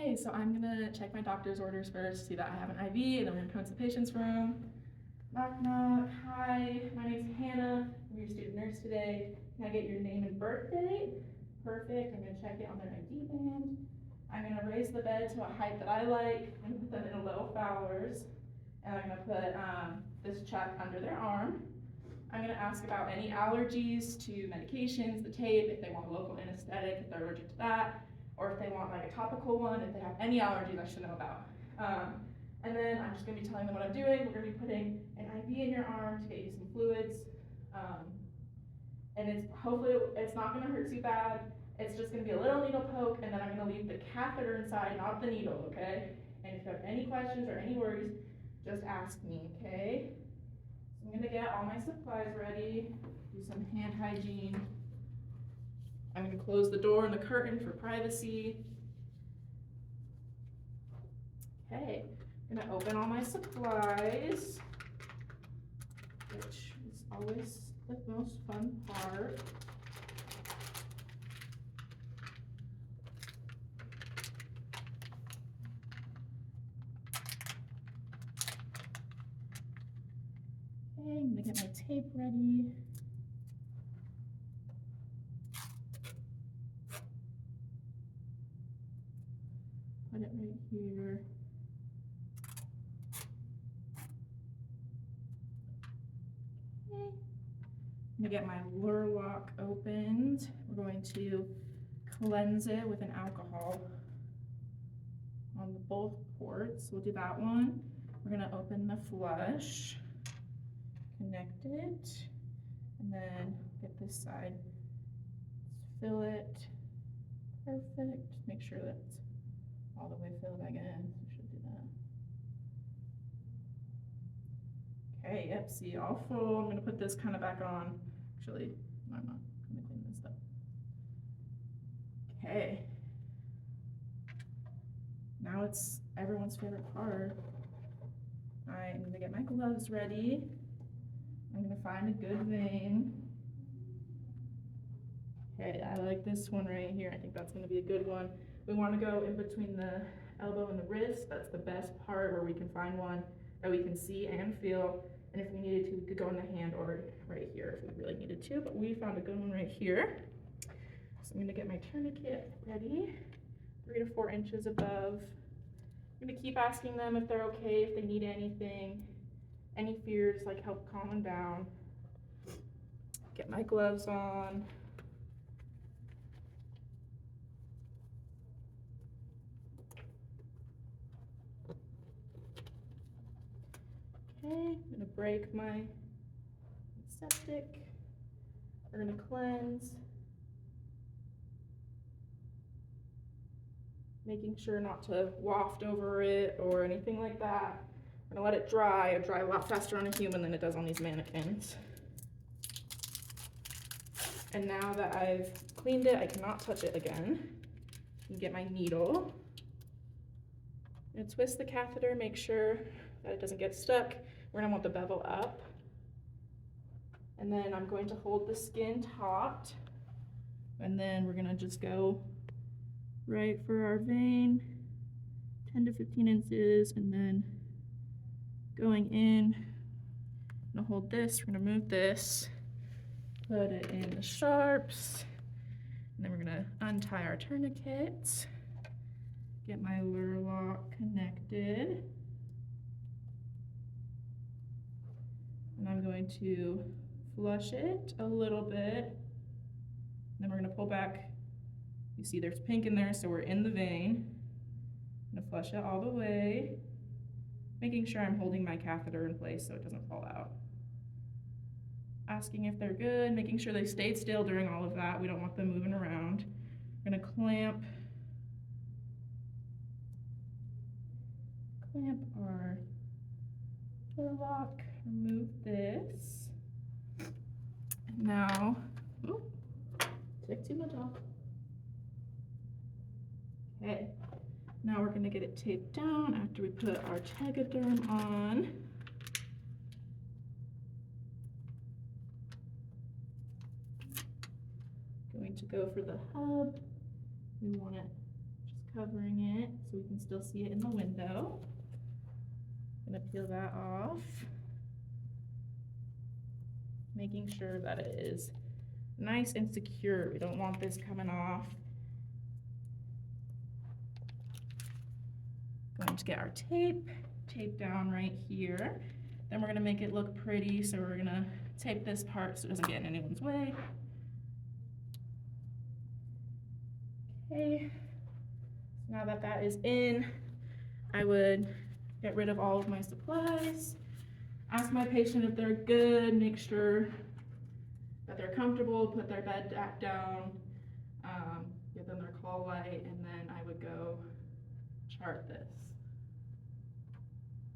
Hey, so I'm gonna check my doctor's orders first, see that I have an IV, and then we're gonna come into the patient's room. Knock, knock. Hi, my name's Hannah. I'm your student nurse today. Can I get your name and birth date? Perfect. I'm gonna check it on their ID band. I'm gonna raise the bed to a height that I like. I'm gonna put them in low Fowlers, and I'm gonna put this chuck under their arm. I'm gonna ask about any allergies to medications, the tape, if they want a local anesthetic, if they're allergic to that, or if they want like a topical one, if they have any allergies I should know about. And then I'm just gonna be telling them what I'm doing. We're gonna be putting an IV in your arm to get you some fluids. And hopefully it's not gonna hurt too bad. It's just gonna be a little needle poke, and then I'm gonna leave the catheter inside, not the needle, okay? And if you have any questions or any worries, just ask me, okay? So I'm gonna get all my supplies ready, do some hand hygiene. I'm gonna close the door and the curtain for privacy. Okay, I'm gonna open all my supplies, which is always the most fun part. Okay, I'm gonna get my tape ready. Put it right here. Okay. I'm gonna get my lure lock opened. We're going to cleanse it with an alcohol on both ports. We'll do that one. We're gonna open the flush, connect it, and then get this side. Let's fill it. Perfect. Make sure that's all the way filled again. We should do that. Okay, yep, see, all full. I'm gonna put this kind of back on. Actually, no, I'm not gonna clean this up. Okay. Now it's everyone's favorite part. All right, I'm gonna get my gloves ready. I'm gonna find a good vein. Okay, I like this one right here. I think that's gonna be a good one. We wanna go in between the elbow and the wrist. That's the best part where we can find one that we can see and feel. And if we needed to, we could go in the hand or right here if we really needed to, but we found a good one right here. So I'm gonna get my tourniquet ready, 3 to 4 inches above. I'm gonna keep asking them if they're okay, if they need anything, any fears, like help calm them down. Get my gloves on. Okay, I'm gonna break my septic. We're gonna cleanse. Making sure not to waft over it or anything like that. I'm gonna let it dry. It'll dry a lot faster on a human than it does on these mannequins. And now that I've cleaned it, I cannot touch it again. I'm gonna get my needle. I'm gonna twist the catheter, make sure that it doesn't get stuck. We're gonna want the bevel up. And then I'm going to hold the skin taut. And then we're gonna just go right for our vein, 10 to 15 inches, and then going in. I'm gonna hold this, we're gonna move this, put it in the sharps, and then we're gonna untie our tourniquet, get my lure lock connected, and I'm going to flush it a little bit, and then we're gonna pull back. You see there's pink in there, so we're in the vein. I'm gonna flush it all the way, making sure I'm holding my catheter in place so it doesn't fall out. Asking if they're good, making sure they stayed still during all of that. We don't want them moving around. We're gonna clamp our door lock, remove this. And now, took too much off. Okay, now we're gonna get it taped down after we put our Tegaderm on. Going to go for the hub. We want it just covering it so we can still see it in the window. I'm gonna peel that off, making sure that it is nice and secure. We don't want this coming off. Going to get our tape down right here. Then we're gonna make it look pretty, so we're gonna tape this part so it doesn't get in anyone's way. Okay, so now that that is in, I would get rid of all of my supplies, ask my patient if they're good, make sure that they're comfortable, put their bed back down, give them their call light, and then I would go chart this.